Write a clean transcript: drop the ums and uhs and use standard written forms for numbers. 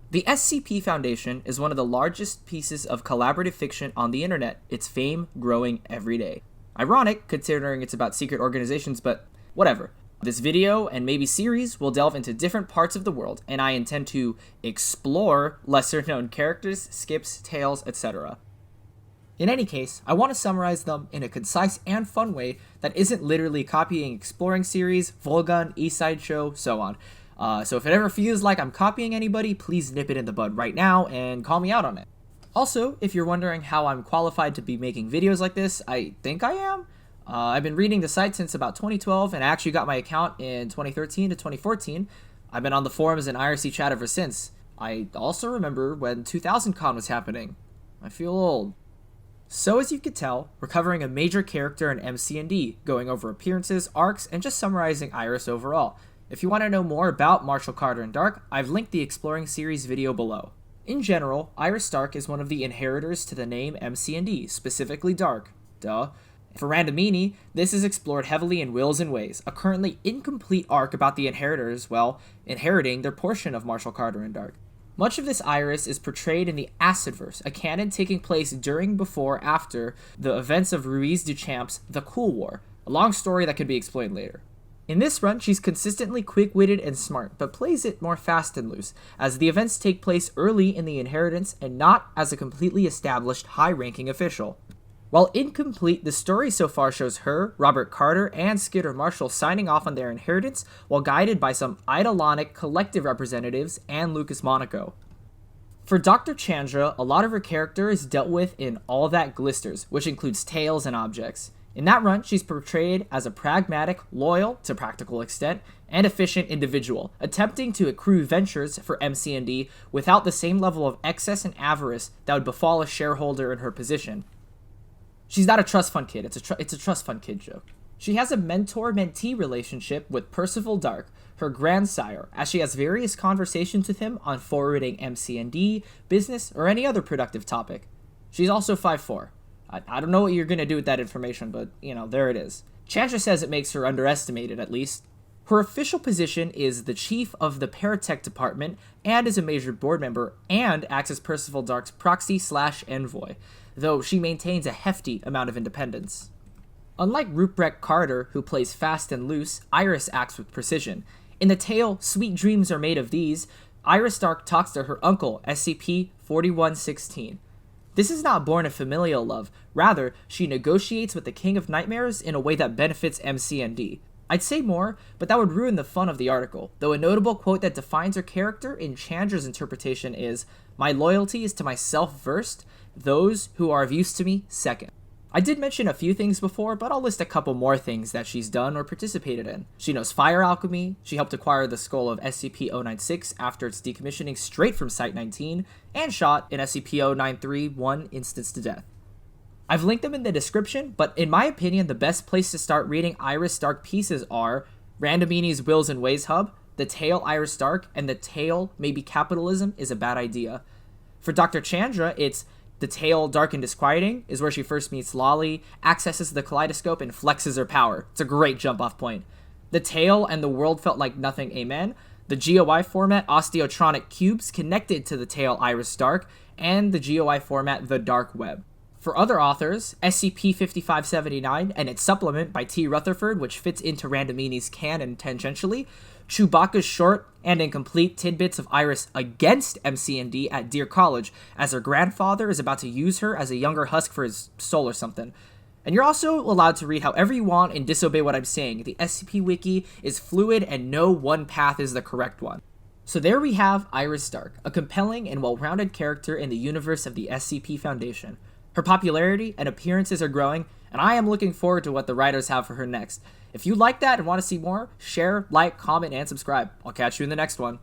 The SCP Foundation is one of the largest pieces of collaborative fiction on the internet, its fame growing every day. Ironic, considering it's about secret organizations, but whatever. This video, and maybe series, will delve into different parts of the world, and I intend to explore lesser-known characters, skips, tales, etc. In any case, I want to summarize them in a concise and fun way that isn't literally copying Exploring series, Volgun, East Side Show, so on. So if it ever feels like I'm copying anybody, please nip it in the bud right now and call me out on it. Also, if you're wondering how I'm qualified to be making videos like this, I think I am. I've been reading the site since about 2012, and I actually got my account in 2013 to 2014. I've been on the forums and IRC chat ever since. I also remember when 2000con was happening. I feel old. So as you could tell, we're covering a major character in MC&D, going over appearances, arcs, and just summarizing Iris overall. If you want to know more about Marshall Carter and Dark, I've linked the Exploring series video below. In general, Iris Stark is one of the inheritors to the name MC&D, specifically Dark. Duh. For Randomini, this is explored heavily in Wills and Ways, a currently incomplete arc about the inheritors, inheriting their portion of Marshall Carter and Dark. Much of this Iris is portrayed in the Acidverse, a canon taking place during, before, after the events of Ruiz Duchamp's The Cool War, a long story that could be explained later. In this run, she's consistently quick-witted and smart, but plays it more fast and loose, as the events take place early in the inheritance and not as a completely established high-ranking official. While incomplete, the story so far shows her, Robert Carter, and Skidder Marshall signing off on their inheritance while guided by some Eidolonic collective representatives and Lucas Monaco. For DrChandra, a lot of her character is dealt with in All That Glisters, which includes tales and objects. In that run, she's portrayed as a pragmatic, loyal, to practical extent, and efficient individual, attempting to accrue ventures for MC&D without the same level of excess and avarice that would befall a shareholder in her position. She's not a trust fund kid, it's a trust fund kid joke. She has a mentor-mentee relationship with Percival Dark, her grandsire, as she has various conversations with him on forwarding MC&D, business, or any other productive topic. She's also 5'4". I don't know what you're going to do with that information, but, there it is. Chandra says it makes her underestimated, at least. Her official position is the chief of the Paratech department, and is a major board member, and acts as Percival Dark's proxy/envoy, though she maintains a hefty amount of independence. Unlike Ruprecht Carter, who plays fast and loose, Iris acts with precision. In the tale Sweet Dreams Are Made of These, Iris Stark talks to her uncle, SCP-4116. This is not born of familial love, rather, she negotiates with the King of Nightmares in a way that benefits MC&D. I'd say more, but that would ruin the fun of the article, though a notable quote that defines her character in Chandra's interpretation is, "My loyalty is to myself first, those who are of use to me second." I did mention a few things before, but I'll list a couple more things that she's done or participated in. She knows fire alchemy, she helped acquire the skull of SCP-096 after its decommissioning straight from Site-19, and shot an SCP-093 one instance to death. I've linked them in the description, but in my opinion, the best place to start reading Iris Stark pieces are Randomini's Wills and Ways hub, the tale Iris Stark, and the tale Maybe Capitalism is a Bad Idea. For DrChandra, it's the tale Dark and Disquieting, is where she first meets Lolly, accesses the kaleidoscope, and flexes her power. It's a great jump-off point. The tale and the world felt like nothing, amen. The GOI format Osteotronic Cubes connected to the tale Iris Stark, and the GOI format The Dark Web. For other authors, SCP-5579 and its supplement by T. Rutherford, which fits into Randomini's canon tangentially, Chewbacca's short and incomplete tidbits of Iris against MC&D at Deer College, as her grandfather is about to use her as a younger husk for his soul or something. And you're also allowed to read however you want and disobey what I'm saying. The SCP Wiki is fluid and no one path is the correct one. So there we have Iris Stark, a compelling and well-rounded character in the universe of the SCP Foundation. Her popularity and appearances are growing, and I am looking forward to what the writers have for her next. If you like that and want to see more, share, like, comment, and subscribe. I'll catch you in the next one.